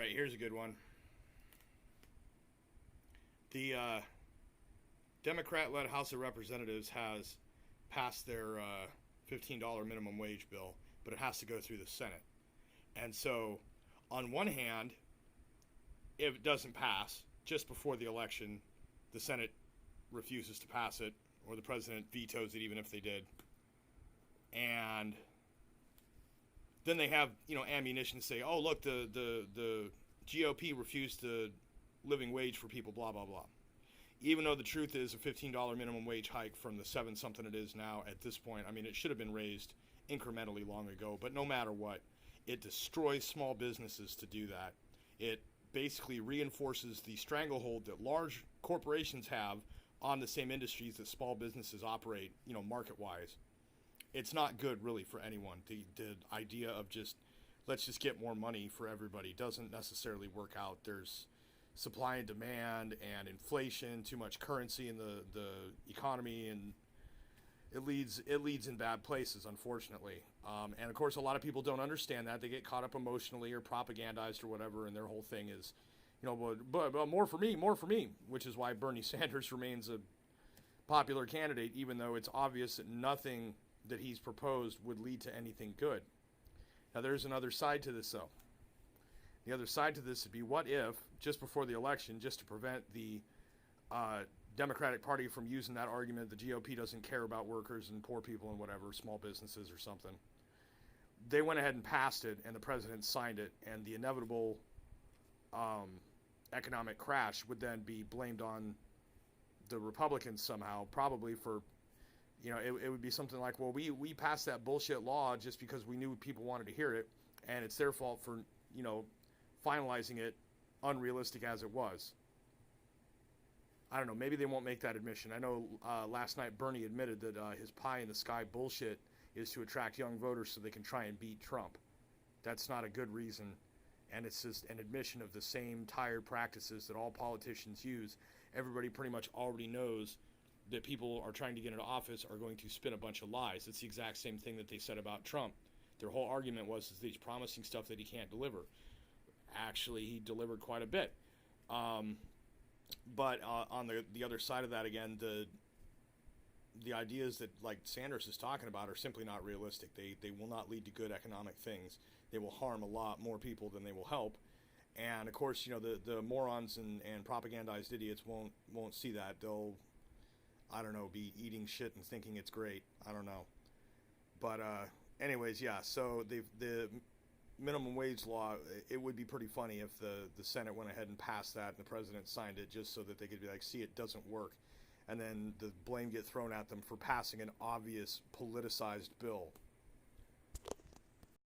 right, here's a good one. The Democrat-led House of Representatives has passed their $15 minimum wage bill, but it has to go through the Senate. And so, on one hand, if it doesn't pass just before the election, the Senate refuses to pass it, or the president vetoes it even if they did. And then they have, ammunition to say, oh, look, the GOP refused the living wage for people, blah, blah, blah. Even though the truth is a $15 minimum wage hike from the 7-something it is now at this point, I mean, it should have been raised incrementally long ago. But no matter what, it destroys small businesses to do that. It basically reinforces the stranglehold that large corporations have on the same industries that small businesses operate, market-wise. It's not good, really, for anyone. The idea of let's just get more money for everybody doesn't necessarily work out. There's supply and demand and inflation, too much currency in the economy, and it leads in bad places, unfortunately. And of course, a lot of people don't understand that. They get caught up emotionally or propagandized or whatever, and their whole thing is, but more for me, which is why Bernie Sanders remains a popular candidate, even though it's obvious that nothing that he's proposed would lead to anything good. Now, there's another side to this, though. The other side to this would be, what if, just before the election, just to prevent the Democratic Party from using that argument, the GOP doesn't care about workers and poor people and whatever, small businesses or something, they went ahead and passed it, and the president signed it, and the inevitable economic crash would then be blamed on the Republicans somehow, probably for, it would be something like, well, we passed that bullshit law just because we knew people wanted to hear it, and it's their fault for, finalizing it, unrealistic as it was. I don't know, maybe they won't make that admission. I know last night Bernie admitted that his pie-in-the-sky bullshit is to attract young voters so they can try and beat Trump. That's not a good reason, and it's just an admission of the same tired practices that all politicians use. Everybody pretty much already knows that people are trying to get into office are going to spin a bunch of lies. It's the exact same thing that they said about Trump. Their whole argument was that he's promising stuff that he can't deliver. Actually, he delivered quite a bit. But on the other side of that, again, the ideas that, like Sanders is talking about, are simply not realistic. They will not lead to good economic things. They will harm a lot more people than they will help. And of course, the morons and propagandized idiots won't see that. They'll, I don't know, be eating shit and thinking it's great. I don't know. But anyways, yeah. So the minimum wage law, it would be pretty funny if the Senate went ahead and passed that and the president signed it just so that they could be like, see, it doesn't work. And then the blame get thrown at them for passing an obvious politicized bill.